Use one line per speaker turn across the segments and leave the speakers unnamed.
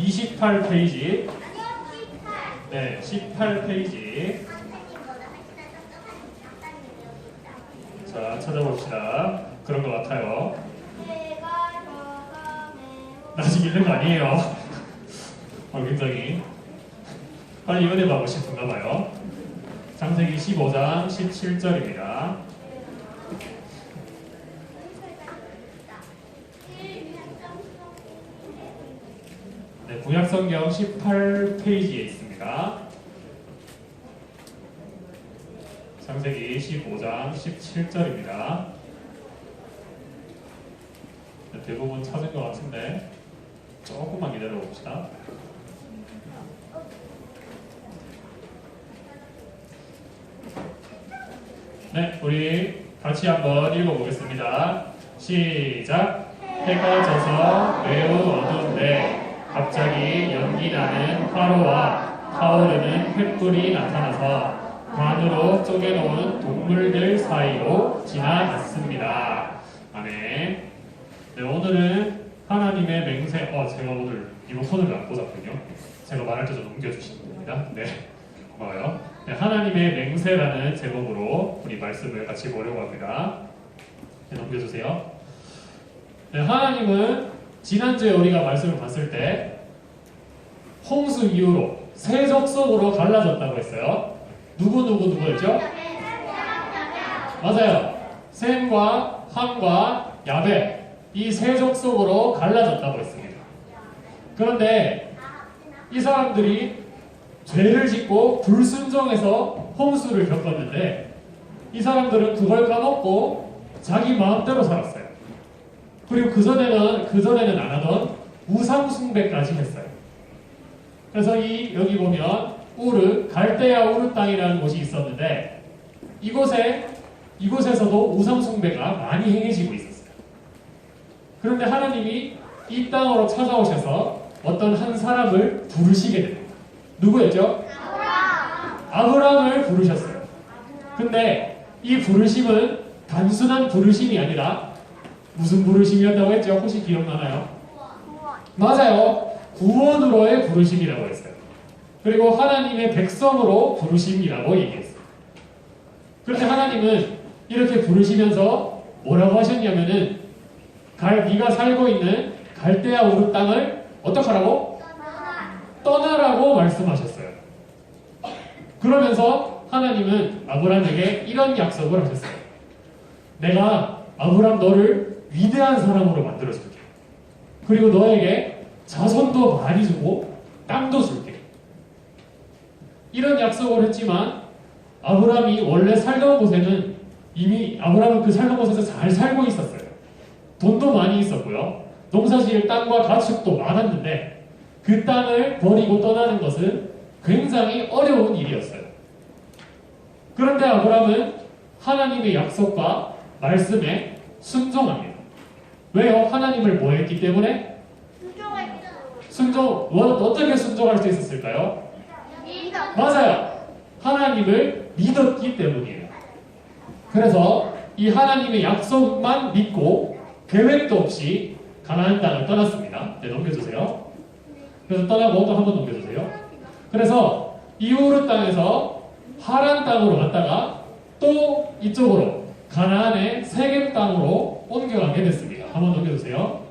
28페이지. 네, 18페이지. 자, 찾아봅시다. 그런 것 같아요. 나 아직 읽는 거 아니에요. 굉장히 빨리 연애하고 싶은가 봐요. 창세기 15장 17절입니다. 네, 구약성경 18페이지에 있습니다. 창세기 15장 17절입니다. 네, 대부분 찾은 것 같은데 조금만 기다려 봅시다. 네, 우리 같이 한번 읽어보겠습니다. 시작! 해가 져서 매우 어두운데 갑자기 연기나는 화로와 타오르는 횃불이 나타나서 관으로 쪼개놓은 동물들 사이로 지나갔습니다. 아멘. 네, 오늘은 하나님의 맹세. 제가 오늘 리모컨을 안 꽂았군요. 제가 말할 때 좀 넘겨주시면 됩니다. 네, 고마워요. 네, 하나님의 맹세라는 제목으로 우리 말씀을 같이 보려고 합니다. 네, 넘겨주세요. 네, 하나님은 지난주에 우리가 말씀을 봤을 때 홍수 이후로 세적 속으로 갈라졌다고 했어요. 누구였죠? 맞아요. 셈과 함과 야벳, 이 세족 속으로 갈라졌다고 했습니다. 그런데 이 사람들이 죄를 짓고 불순종해서 홍수를 겪었는데 이 사람들은 그걸 까먹고 자기 마음대로 살았어요. 그리고 그전에는 안 하던 우상 숭배까지 했어요. 그래서 여기 보면 갈대아 우르 땅이라는 곳이 있었는데 이곳에서도 우상 숭배가 많이 행해지고 있었어요. 그런데 하나님이 이 땅으로 찾아오셔서 어떤 한 사람을 부르시게 됩니다. 누구였죠? 아브라함을 부르셨어요. 근데 이 부르심은 단순한 부르심이 아니라 무슨 부르심이었다고 했죠? 혹시 기억나나요? 맞아요. 구원으로의 부르심이라고 했어요. 그리고 하나님의 백성으로 부르심이라고 얘기했어요. 그런데 하나님은 이렇게 부르시면서 뭐라고 하셨냐면은 네가 살고 있는 갈대아 우르 땅을 어떡하라고? 떠나라고 말씀하셨어요. 그러면서 하나님은 아브라함에게 이런 약속을 하셨어요. 내가 아브라함 너를 위대한 사람으로 만들어줄게. 그리고 너에게 자손도 많이 주고 땅도 줄게. 이런 약속을 했지만 아브라함이 원래 살던 곳에는 이미 아브라함은 그 살던 곳에서 잘 살고 있었어요. 돈도 많이 있었고요. 농사지을 땅과 가축도 많았는데 그 땅을 버리고 떠나는 것은 굉장히 어려운 일이었어요. 그런데 아브라함은 하나님의 약속과 말씀에 순종합니다. 왜요? 하나님을 뭐 했기 때문에? 어떻게 순종할 수 있었을까요? 맞아요. 하나님을 믿었기 때문이에요. 그래서 이 하나님의 약속만 믿고 계획도 없이 가나안 땅을 떠났습니다. 네, 넘겨주세요. 그래서 떠나고 또 한 번 넘겨주세요. 그래서 이우르 땅에서 하란 땅으로 갔다가 또 이쪽으로 가나안의 세겜 땅으로 옮겨가게 됐습니다. 한 번 넘겨주세요.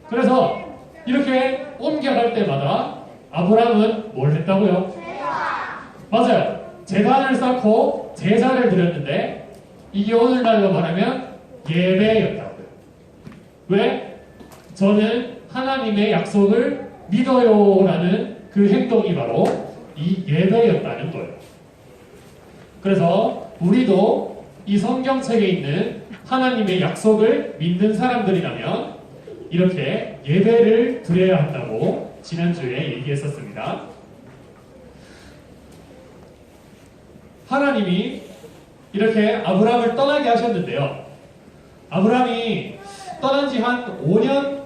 그래서 이렇게 옮겨갈 때마다 아브라함은 뭘 했다고요? 맞아요. 제단을 쌓고 제사를 드렸는데 이게 오늘날로 말하면 예배였다고요. 왜? 저는 하나님의 약속을 믿어요라는 그 행동이 바로 이 예배였다는 거예요. 그래서 우리도 이 성경책에 있는 하나님의 약속을 믿는 사람들이라면 이렇게 예배를 드려야 한다고 지난주에 얘기했었습니다. 하나님이 이렇게 아브라함을 떠나게 하셨는데요. 아브라함이 떠난 지 한 5년,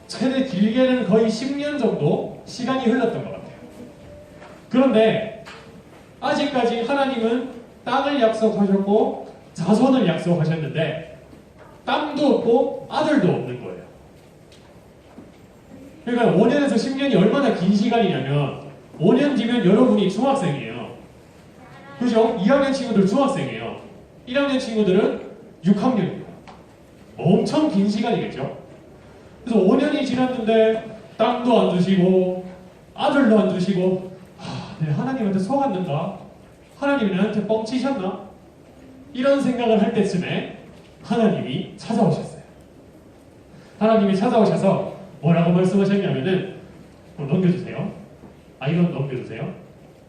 최대 길게는 거의 10년 정도 시간이 흘렀던 것 같아요. 그런데 아직까지 하나님은 땅을 약속하셨고 자손을 약속하셨는데 땅도 없고 아들도 없는 거예요. 그러니까 5년에서 10년이 얼마나 긴 시간이냐면 5년 뒤면 여러분이 중학생이에요. 그죠? 2학년 친구들 중학생이에요. 1학년 친구들은 6학년이에요. 엄청 긴 시간이겠죠? 그래서 5년이 지났는데 땅도 안 주시고 아들도 안 주시고 내가 하나님한테 속았는가? 하나님이 나한테 뻥치셨나? 이런 생각을 할 때쯤에 하나님이 찾아오셨어요. 하나님이 찾아오셔서 뭐라고 말씀하셨냐면은 넘겨주세요. 이건 넘겨주세요.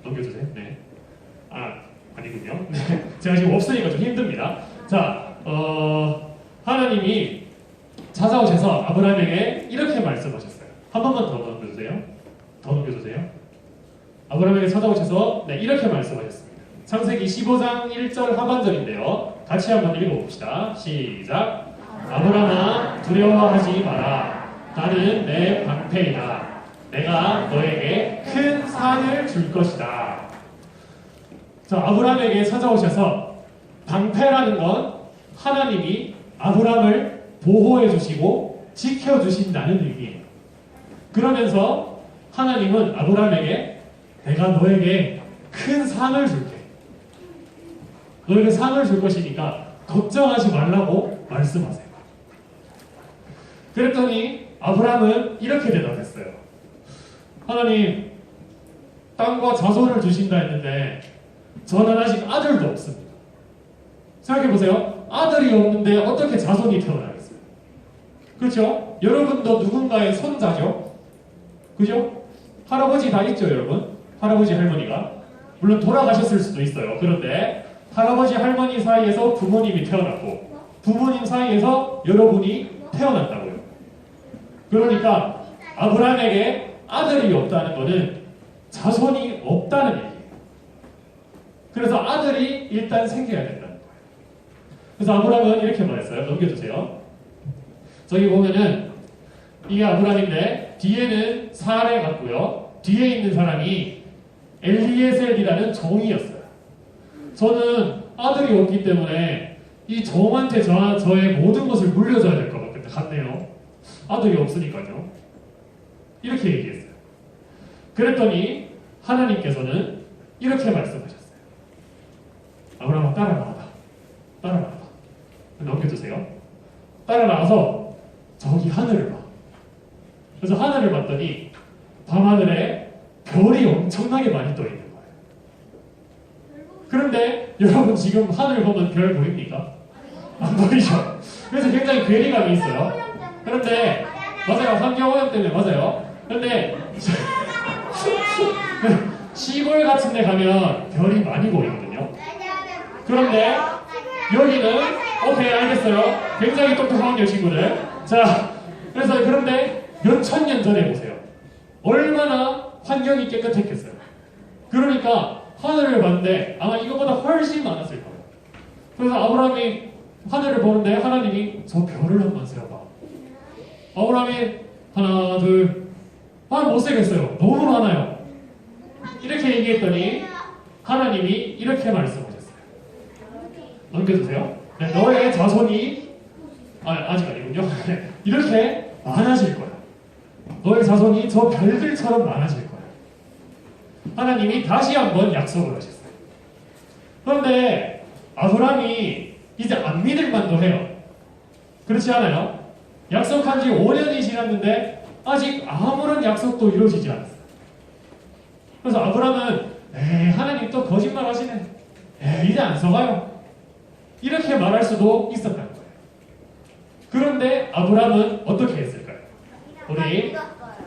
넘겨주세요. 네. 아니군요. 네. 제가 지금 없으니까 좀 힘듭니다. 자, 하나님이 찾아오셔서 아브라함에게 이렇게 말씀하셨어요. 한 번만 더 넘겨주세요. 더 넘겨주세요. 아브라함에게 찾아오셔서 이렇게 말씀하셨습니다. 창세기 15장 1절 하반절인데요. 같이 한번 읽어봅시다. 시작. 아브라함아 두려워하지 마라. 나는 내 방패이다. 내가 너에게 큰 산을 줄 것이다. 자, 아브라함에게 찾아오셔서 방패라는 건 하나님이 아브라함을 보호해 주시고 지켜 주신다는 의미예요. 그러면서 하나님은 아브라함에게 내가 너에게 큰 산을 줄게. 너에게 산을 줄 것이니까 걱정하지 말라고 말씀하세요. 그랬더니 아브라함은 이렇게 대답했어요. 하나님, 땅과 자손을 주신다 했는데 저는 아직 아들도 없습니다. 생각해보세요. 아들이 없는데 어떻게 자손이 태어나겠어요? 그렇죠? 여러분도 누군가의 손자죠? 그죠? 할아버지 다 있죠, 여러분? 할아버지, 할머니가. 물론 돌아가셨을 수도 있어요. 그런데 할아버지, 할머니 사이에서 부모님이 태어났고 부모님 사이에서 여러분이 태어났다고요. 그러니까 아브라함에게 아들이 없다는 것은 자손이 없다는 얘기예요. 그래서 아들이 일단 생겨야 된다는 거예요. 그래서 아브라함은 이렇게 말했어요. 넘겨주세요. 저기 보면은 이게 아브라함인데 뒤에는 사레 같고요. 뒤에 있는 사람이 엘리에셀이라는 종이었어요. 저는 아들이 없기 때문에 이 종한테 저의 모든 것을 물려줘야 될 것 같네요. 아들이 없으니까요. 이렇게 얘기했어요. 그랬더니 하나님께서는 이렇게 말씀하셨어요. 아브라함아 따라나와봐. 따라나와봐. 넘겨주세요. 따라나와서 저기 하늘을 봐. 그래서 하늘을 봤더니 밤하늘에 별이 엄청나게 많이 떠 있는 거예요. 그런데 여러분 지금 하늘 보면 별 보입니까? 안 보이죠? 그래서 굉장히 괴리감이 있어요. 그런데 맞아요. 환경오염 때문에 맞아요. 그런데 시골 같은 데 가면 별이 많이 보이거든요. 그런데 여기는 오케이 알겠어요. 굉장히 똑똑한 친구들. 자, 그래서 그런데 몇천 년 전에 보세요. 얼마나 환경이 깨끗했겠어요. 그러니까 하늘을 봤는데 아마 이거보다 훨씬 많았을 거예요. 그래서 아브라함이 하늘을 보는데 하나님이 저 별을 한번 세어봐. 아브라함이 하나 둘 못 세겠어요. 너무 많아요. 이렇게 얘기했더니 하나님이 이렇게 말씀하셨어요. 넘겨주세요. 네, 너의 자손이 아직 아니군요. 네, 이렇게 많아질 거야. 너의 자손이 저 별들처럼 많아질 거야. 하나님이 다시 한번 약속을 하셨어요. 그런데 아브라함이 이제 안 믿을 만도 해요. 그렇지 않아요? 약속한 지 5년이 지났는데 아직 아무런 약속도 이루어지지 않았어요. 그래서 아브라함은 하나님 또 거짓말 하시네. 이제 안 속아요. 이렇게 말할 수도 있었다는 거예요. 그런데 아브라함은 어떻게 했을까요? 우리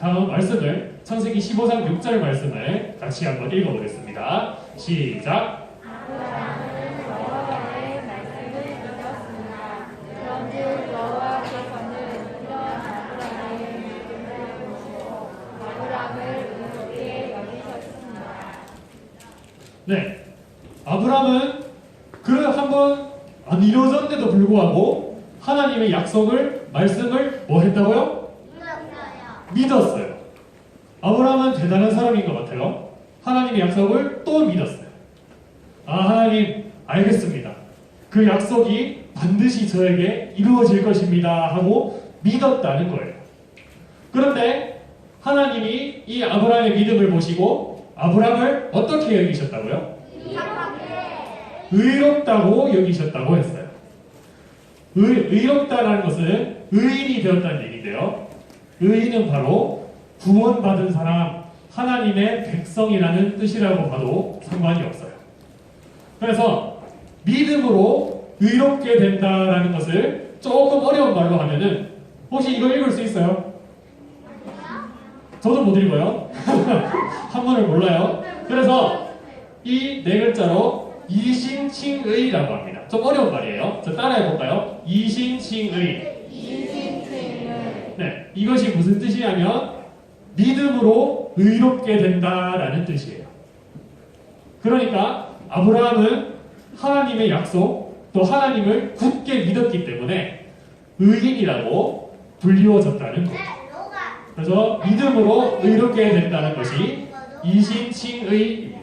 다음 말씀을 창세기 15장 6절 말씀을 같이 한번 읽어보겠습니다. 시작. 네, 아브라함은 한번 안 이루어졌는데도 불구하고 하나님의 약속을 말씀을 뭐 했다고요? 믿었어요. 아브라함은 대단한 사람인 것 같아요. 하나님의 약속을 또 믿었어요. 하나님 알겠습니다. 그 약속이 반드시 저에게 이루어질 것입니다 하고 믿었다는 거예요. 그런데 하나님이 이 아브라함의 믿음을 보시고 아브라함을 어떻게 여기셨다고요? 의롭다고 여기셨다고 했어요. 의롭다라는 것은 의인이 되었다는 얘기인데요. 의인은 바로 구원받은 사람, 하나님의 백성이라는 뜻이라고 봐도 상관이 없어요. 그래서 믿음으로 의롭게 된다라는 것을 조금 어려운 말로 하면은 혹시 이거 읽을 수 있어요? 저도 못 읽어요. 한문을 몰라요. 그래서 이 네 글자로 이신칭의라고 합니다. 좀 어려운 말이에요. 저 따라해볼까요? 이신칭의. 네, 이것이 무슨 뜻이냐면 믿음으로 의롭게 된다라는 뜻이에요. 그러니까 아브라함은 하나님의 약속 또 하나님을 굳게 믿었기 때문에 의인이라고 불리워졌다는 거죠. 그래서 믿음으로 의롭게 된다는 것이 이신칭의입니다.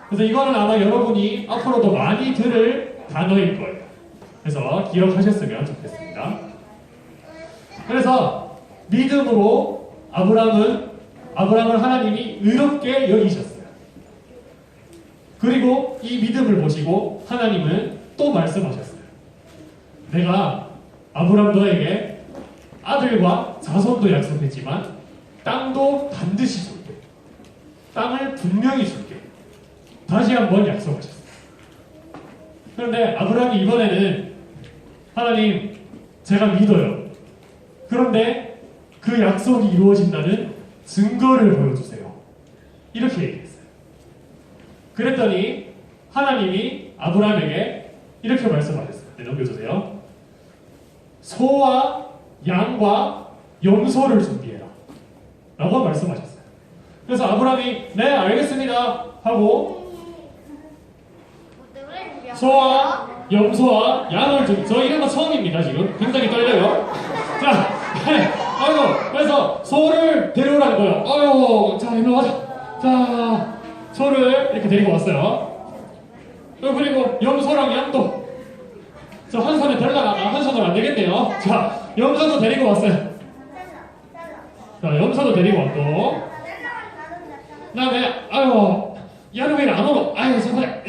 그래서 이거는 아마 여러분이 앞으로도 많이 들을 단어일 거예요. 그래서 기억하셨으면 좋겠습니다. 그래서 믿음으로 아브라함을 하나님이 의롭게 여기셨어요. 그리고 이 믿음을 보시고 하나님은 또 말씀하셨어요. 내가 아브라함 너에게 아들과 자손도 약속했지만 땅도 반드시 줄게. 땅을 분명히 줄게. 다시 한번 약속하셨어요. 그런데 아브라함이 이번에는 하나님 제가 믿어요. 그런데 그 약속이 이루어진다는 증거를 보여주세요. 이렇게 얘기했어요. 그랬더니 하나님이 아브라함에게 이렇게 말씀하셨어요. 네, 넘겨주세요. 소와 양과 염소를 준비해라 라고 말씀하셨어요. 그래서 아브라함이 네 알겠습니다 하고 소와 염소와 양을 저 이런 거 처음입니다. 지금 굉장히 떨려요. 자, 아이고 그래서 소를 데려오라는 거예요. 아이고 자 일로 와자. 자 소를 이렇게 데리고 왔어요. 그리고 염소랑 양도 저 한 손에 들다가 한 손으로 안 되겠네요. 자 염소도 데리고 왔어요. 자 염소도 데리고 왔고 그다음에 아이고 양은 왜 안 오노? 아이고 손에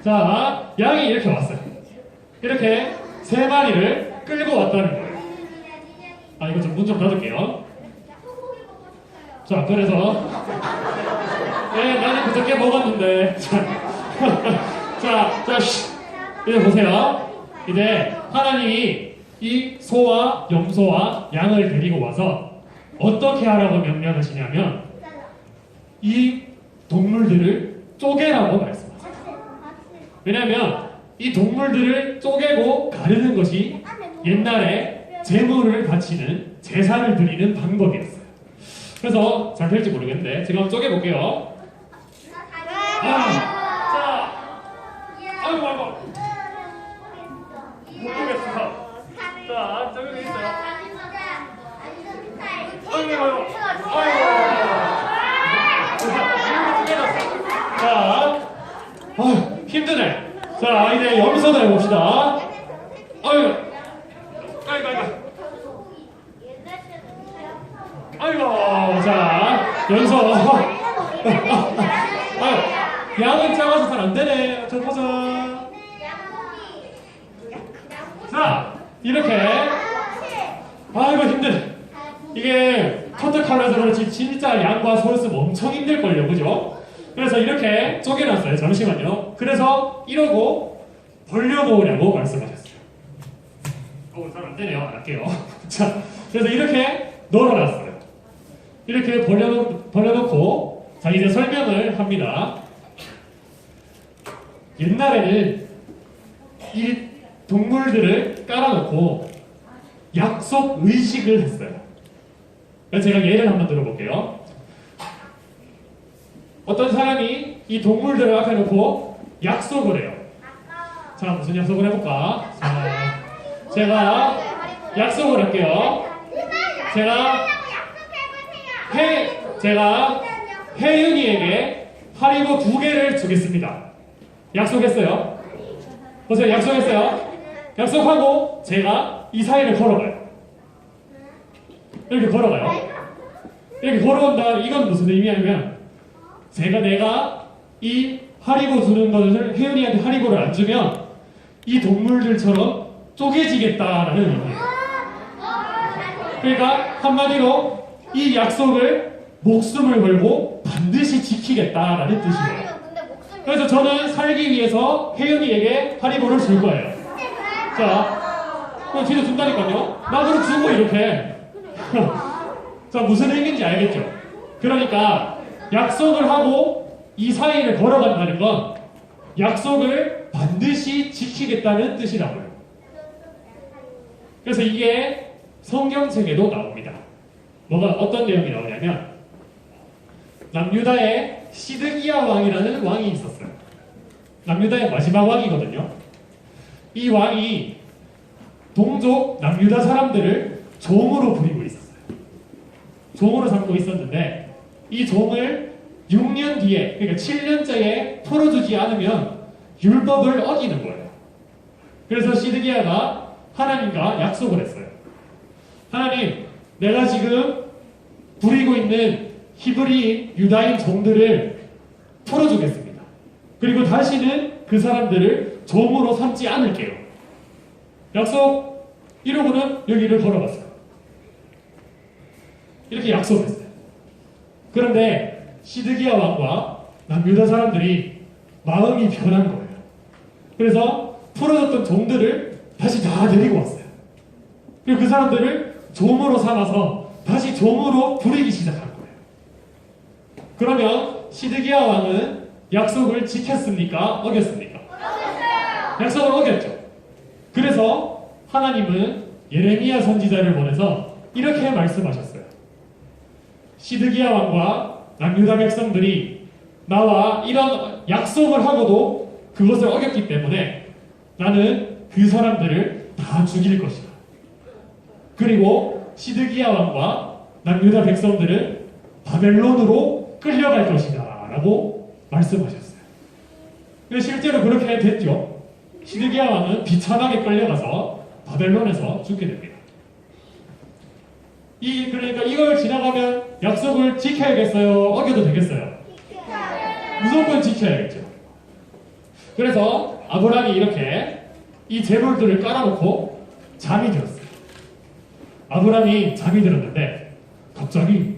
자 양이 이렇게 왔어요. 이렇게 세 마리를 끌고 왔다는 거예요. 아 이거 좀 문 좀 닫을게요. 자 그래서 네 나는 그저께 먹었는데 자 이제 보세요. 이제 하나님이 이 소와 염소와 양을 데리고 와서 어떻게 하라고 명령하시냐면 이 동물들을 쪼개라고 말씀하세요. 왜냐하면 이 동물들을 쪼개고 가르는 것이 옛날에 제물을 바치는 제사를 드리는 방법이었어요. 그래서 잘 될지 모르겠는데 제가 한번 쪼개볼게요. 자, 아이고 못 쪼겠어. 자, 쪼개고 있어요. 자, 힘드네. 자, 이제 염소도 해봅시다. 아이고. 자, 염소. 양은 작아서 잘 안 되네. 저 보자. 자, 이렇게. 아이고, 힘드네. 이게 커트칼라서 그렇지 진짜 양과 소였으면 엄청 힘들걸요. 그죠? 그래서 이렇게 쪼개놨어요. 잠시만요. 그래서 이러고 벌려놓으라고 말씀하셨어요. 잘 안되네요. 안 할게요. 자, 그래서 이렇게 널어놨어요. 이렇게 벌려놓고 자 이제 설명을 합니다. 옛날에는 이 동물들을 깔아놓고 약속 의식을 했어요. 제가 예를 한번 들어볼게요. 어떤 사람이 이 동물들을 앞에 놓고 약속을 해요. 자, 무슨 약속을 해볼까? 자, 제가 약속을 할게요. 제가 혜윤이에게 하리보 2개를 주겠습니다. 약속했어요. 보세요, 약속했어요. 약속하고 제가 이 사이를 걸어가요. 이렇게 걸어가요. 이렇게 걸어온다. 이건 무슨 의미냐면 내가 이 하리보 주는 것을 혜연이한테 하리보를 안 주면 이 동물들처럼 쪼개지겠다라는 의미예요. 그러니까 한마디로 이 약속을 목숨을 걸고 반드시 지키겠다라는 뜻이에요. 그래서 저는 살기 위해서 혜연이에게 하리보를 줄 거예요. 자, 그럼 뒤로 준다니까요. 나도 주고 이렇게. 자, 무슨 의미인지 알겠죠? 그러니까 약속을 하고 이 사이를 걸어간다는 건 약속을 반드시 지키겠다는 뜻이라고요. 그래서 이게 성경책에도 나옵니다. 어떤 내용이 나오냐면 남유다에 시드기야 왕이라는 왕이 있었어요. 남유다의 마지막 왕이거든요. 이 왕이 동족 남유다 사람들을 종으로 부리고 있었어요. 종으로 삼고 있었는데 이 종을 6년 뒤에, 그러니까 7년째에 풀어주지 않으면 율법을 어기는 거예요. 그래서 시드기야가 하나님과 약속을 했어요. 하나님, 내가 지금 부리고 있는 히브리인 유다인 종들을 풀어주겠습니다. 그리고 다시는 그 사람들을 종으로 삼지 않을게요. 약속! 이러고는 여기를 걸어갔어요. 이렇게 약속했어요. 그런데 시드기야 왕과 남유다 사람들이 마음이 변한 거예요. 그래서 풀어졌던 종들을 다시 다 데리고 왔어요. 그리고 그 사람들을 종으로 삼아서 다시 종으로 부리기 시작한 거예요. 그러면 시드기야 왕은 약속을 지켰습니까? 어겼습니까? 약속을 어겼죠. 그래서 하나님은 예레미야 선지자를 보내서 이렇게 말씀하셨어요. 시드기야 왕과 남유다 백성들이 나와 이런 약속을 하고도 그것을 어겼기 때문에 나는 그 사람들을 다 죽일 것이다. 그리고 시드기야 왕과 남유다 백성들은 바벨론으로 끌려갈 것이다 라고 말씀하셨어요. 실제로 그렇게 됐죠. 시드기야 왕은 비참하게 끌려가서 바벨론에서 죽게 됩니다. 그러니까 이걸 지나가면 약속을 지켜야겠어요? 어겨도 되겠어요? 무조건 지켜야겠죠. 그래서 아브라함이 이렇게 이 제물들을 깔아놓고 잠이 들었어요. 아브라함이 잠이 들었는데 갑자기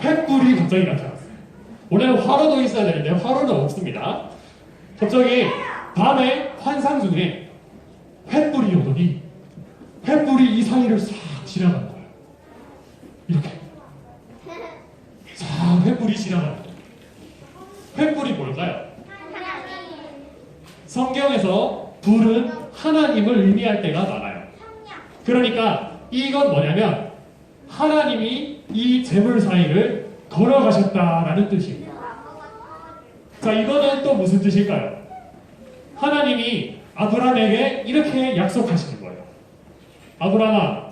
횃불이 갑자기 나타났어요. 원래는 화로도 있어야 되는데 화로는 없습니다. 갑자기 밤에 환상 중에 횃불이 오더니 횃불이 이 사이를 싹 지나가는 거예요. 이렇게 싹 횃불이 지나가는 거예요. 횃불이 뭘까요? 성경에서 불은 하나님을 의미할 때가 많아요. 그러니까 이건 뭐냐면 하나님이 이 제물 사이를 걸어가셨다라는 뜻이에요. 자, 이거는 또 무슨 뜻일까요? 하나님이 아브라함에게 이렇게 약속하시는 거예요. 아브라함아,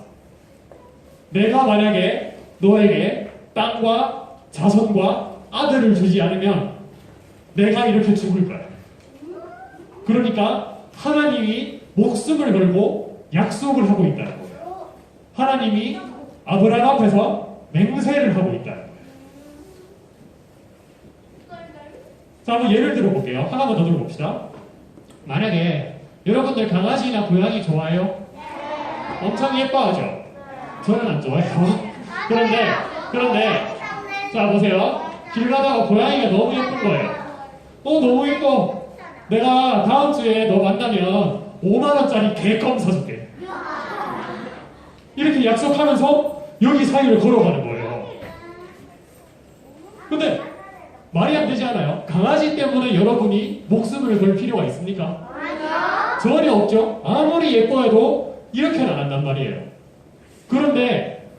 내가 만약에 너에게 땅과 자손과 아들을 주지 않으면 내가 이렇게 죽을 거야. 그러니까 하나님이 목숨을 걸고 약속을 하고 있다는 거예요. 하나님이 아브라함 앞에서 맹세를 하고 있다는 거예요. 자, 한번 예를 들어볼게요. 하나만 더 들어봅시다. 만약에 여러분들 강아지나 고양이 좋아해요? 엄청 예뻐하죠? 저는 안 좋아해요. 그런데 자, 보세요. 길 가다가 고양이가 너무 예쁜 거예요. 너무 예뻐. 내가 다음 주에 너 만나면 5만원짜리 개껌 사줄게. 이렇게 약속하면서 여기 사이를 걸어가는 거예요. 근데 말이 안 되지 않아요? 강아지 때문에 여러분이 목숨을 걸 필요가 있습니까? 전혀 없죠. 아무리 예뻐해도 이렇게는 안 한단 말이에요. 그런데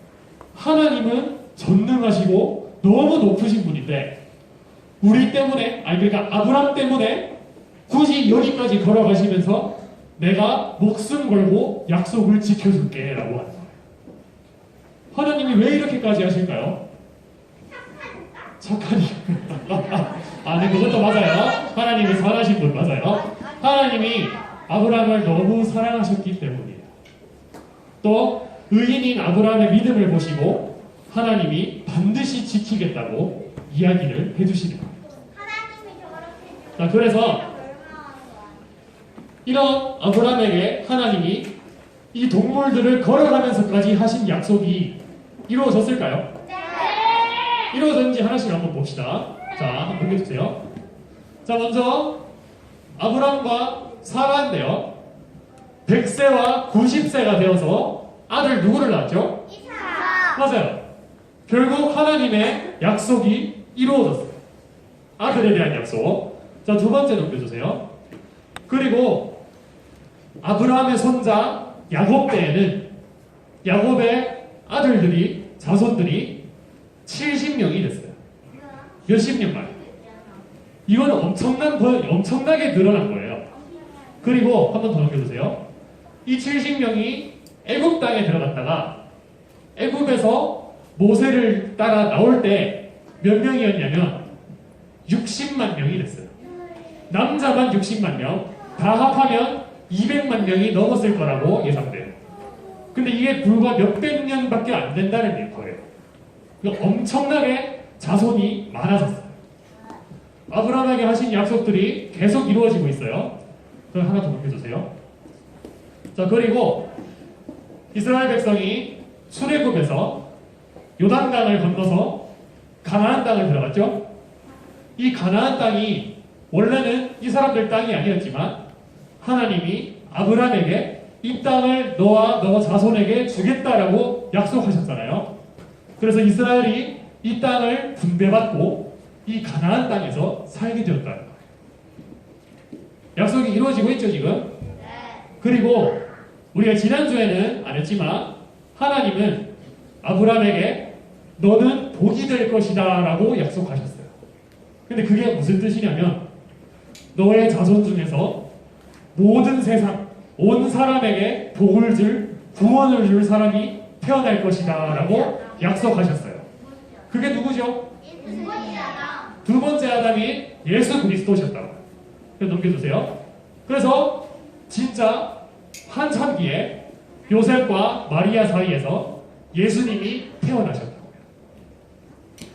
하나님은 전능하시고 너무 높으신 분인데 우리 때문에, 그러니까 아브람 때문에 굳이 여기까지 걸어가시면서 내가 목숨 걸고 약속을 지켜줄게 라고 하는 거예요. 하나님이 왜 이렇게까지 하실까요? 착하니까. 네, 그것도 맞아요. 하나님이 선하신 분 맞아요. 하나님이 아브라함을 너무 사랑하셨기 때문이에요. 또 의인인 아브라함의 믿음을 보시고 하나님이 반드시 지키겠다고 이야기를 해주시는 거예요. 자, 그래서 이런 아브라함에게 하나님이 이 동물들을 걸어가면서까지 하신 약속이 이루어졌을까요?
네.
이루어졌는지 하나씩 한번 봅시다. 자, 한번 보여주세요. 자, 먼저 아브라함과 사라인데요. 100세와 90세가 되어서 아들 누구를 낳았죠?
이삭.
맞아요. 결국 하나님의 약속이 이루어졌어요. 아들에 대한 약속. 자, 두 번째 넘겨주세요. 그리고 아브라함의 손자 야곱 때에는 야곱의 아들들이, 자손들이 70명이 됐어요. 몇십 년 만에. 이건 엄청나게 늘어난 거예요. 그리고 한 번 더 넘겨주세요. 이 70명이 애굽 땅에 들어갔다가 애굽에서 모세를 따라 나올 때 몇 명이었냐면 60만 명이 됐어요. 남자만 60만 명, 다 합하면 200만 명이 넘었을 거라고 예상돼요. 근데 이게 불과 몇백 년밖에 안 된다는 거예요. 엄청나게 자손이 많아졌어요. 아브라함에게 하신 약속들이 계속 이루어지고 있어요. 그럼 하나 더 넘겨주세요. 자, 그리고 이스라엘 백성이 출애굽에서 요단강을 건너서 가나안 땅을 들어갔죠. 이 가나안 땅이 원래는 이 사람들 땅이 아니었지만 하나님이 아브라함에게 이 땅을 너와 너 자손에게 주겠다라고 약속하셨잖아요. 그래서 이스라엘이 이 땅을 분배받고 이 가나안 땅에서 살게 되었다는 거예요. 약속이 이루어지고 있죠, 지금? 그리고 우리가 지난주에는 안 했지만 하나님은 아브라함에게 너는 복이 될 것이다 라고 약속하셨어요. 근데 그게 무슨 뜻이냐면 너의 자손 중에서 모든 세상, 온 사람에게 복을 줄, 구원을 줄 사람이 태어날 것이다 라고 약속하셨어요. 그게 누구죠? 두 번째 아담이 예수 그리스도셨다고. 넘겨주세요. 그래서 진짜 한참 뒤에 요셉과 마리아 사이에서 예수님이 태어나셨다고요.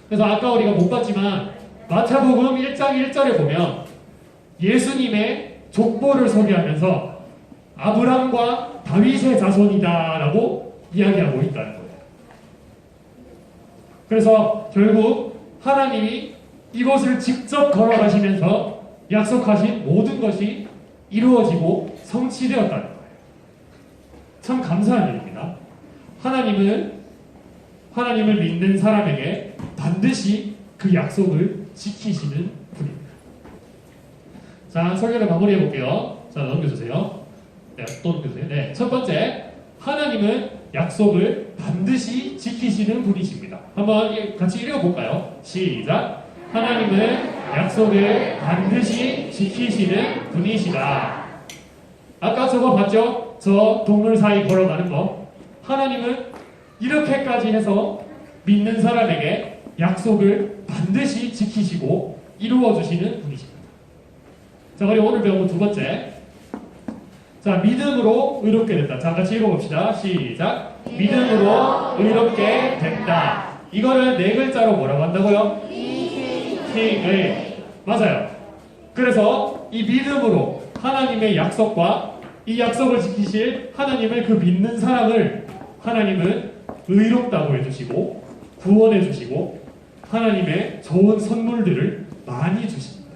그래서 아까 우리가 못 봤지만 마태복음 1장 1절에 보면 예수님의 족보를 소개하면서 아브람과 다윗의 자손이다 라고 이야기하고 있다는 거예요. 그래서 결국 하나님이 이곳을 직접 걸어가시면서 약속하신 모든 것이 이루어지고 성취되었다는 거예요. 참 감사한 일입니다. 하나님을 믿는 사람에게 반드시 그 약속을 지키시는 분입니다. 자, 설교를 마무리해 볼게요. 자, 넘겨주세요. 네, 또 넘겨주세요. 네, 첫 번째, 하나님은 약속을 반드시 지키시는 분이십니다. 한번 같이 읽어볼까요? 시작. 하나님은 약속을 반드시 지키시는 분이시다. 아까 저거 봤죠? 저 동물 사이 걸어가는 거. 하나님은 이렇게까지 해서 믿는 사람에게 약속을 반드시 지키시고 이루어주시는 분이십니다. 자, 그리고 오늘 배운 두 번째. 자, 믿음으로 의롭게 됐다. 자, 같이 읽어봅시다. 시작. 믿음으로 의롭게 됐다. 이거를 네 글자로 뭐라고 한다고요? 킹을. 맞아요. 그래서 이 믿음으로 하나님의 약속과 이 약속을 지키실 하나님을 그 믿는 사람을 하나님은 의롭다고 해주시고 구원해 주시고 하나님의 좋은 선물들을 많이 주십니다.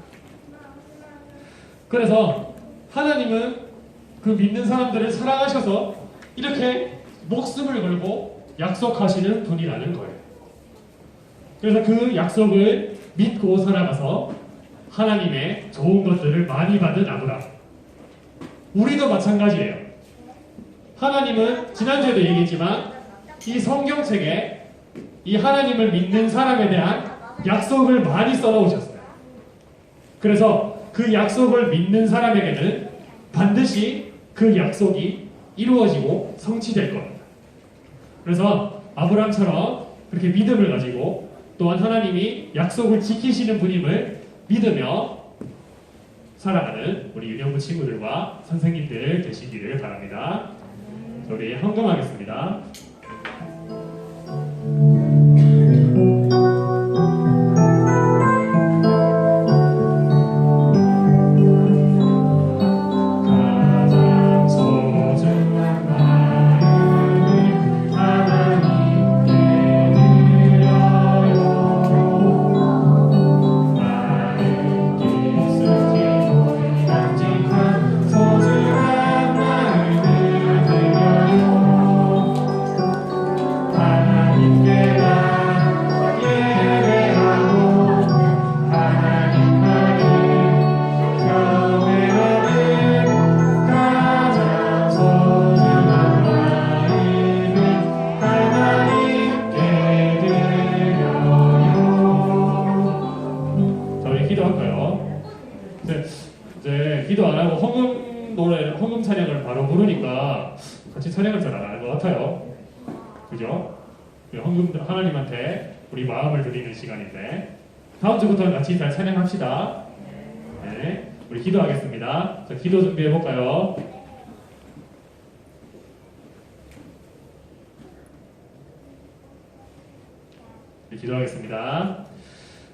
그래서 하나님은 그 믿는 사람들을 사랑하셔서 이렇게 목숨을 걸고 약속하시는 분이라는 거예요. 그래서 그 약속을 믿고 살아가서 하나님의 좋은 것들을 많이 받은 아브라함. 우리도 마찬가지예요. 하나님은 지난주에도 얘기했지만 이 성경책에 이 하나님을 믿는 사람에 대한 약속을 많이 써놓으셨어요. 그래서 그 약속을 믿는 사람에게는 반드시 그 약속이 이루어지고 성취될 겁니다. 그래서 아브라함처럼 그렇게 믿음을 가지고 또한 하나님이 약속을 지키시는 분임을 믿으며 살아가는 우리 유년부 친구들과 선생님들 되시기를 바랍니다. 우리 헌금하겠습니다. 가장 소중한 마음을 하나님께 드려요. 많은 깊숙이 간직한 소중한 마음을 드려요. 하나님께만 예배하고 하나님만을 경외하는 가장 소중한 마음을 하나님께 드려요. 자, 우리 기도할까요? 이제 기도 안 하고 헌금 노래, 헌금 찬양을 바로 부르니까 같이 찬양을 잘 안 하는 것 같아요. 그죠? 헌금 하나님한테 우리 마음을 드리는 시간인데 다음 주부터는 같이 잘 찬양합시다. 네, 우리 기도하겠습니다. 자, 기도 준비해 볼까요? 네, 기도하겠습니다.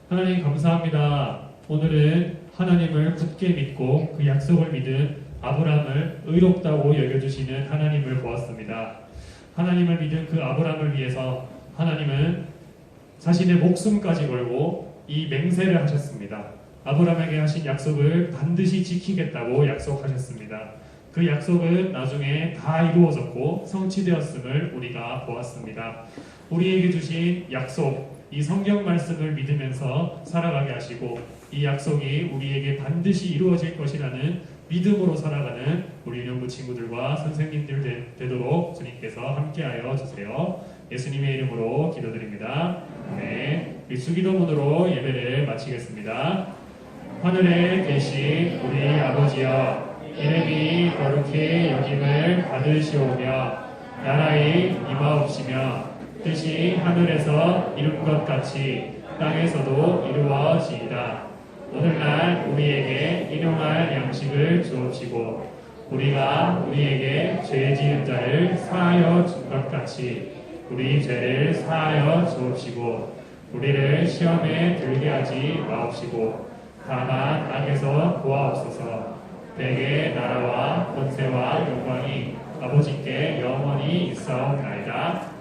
하나님 감사합니다. 오늘은 하나님을 굳게 믿고 그 약속을 믿은 아브라함을 의롭다고 여겨주시는 하나님을 보았습니다. 하나님을 믿은 그 아브라함을 위해서 하나님은 자신의 목숨까지 걸고 이 맹세를 하셨습니다. 아브라함에게 하신 약속을 반드시 지키겠다고 약속하셨습니다. 그 약속은 나중에 다 이루어졌고 성취되었음을 우리가 보았습니다. 우리에게 주신 약속, 이 성경 말씀을 믿으면서 살아가게 하시고 이 약속이 우리에게 반드시 이루어질 것이라는 믿음으로 살아가는 우리 유년부 친구들과 선생님들 되도록 주님께서 함께하여 주세요. 예수님의 이름으로 기도드립니다. 네, 우리 수기도문으로 예배를 마치겠습니다. 하늘에 계신 우리 아버지여, 이름이 거룩히 여김을 받으시오며 나라의 임하옵시며 뜻이 하늘에서 이룬 것 같이 땅에서도 이루어지이다. 오늘날 우리에게 일용할 양식을 주옵시고 우리가 우리에게 죄 지은 자를 사하여 준 것 같이 우리 죄를 사하여 주옵시고 우리를 시험에 들게 하지 마옵시고 다만 악에서 구하옵소서. 대개 나라와 권세와 영광이 아버지께 영원히 있사옵나이다.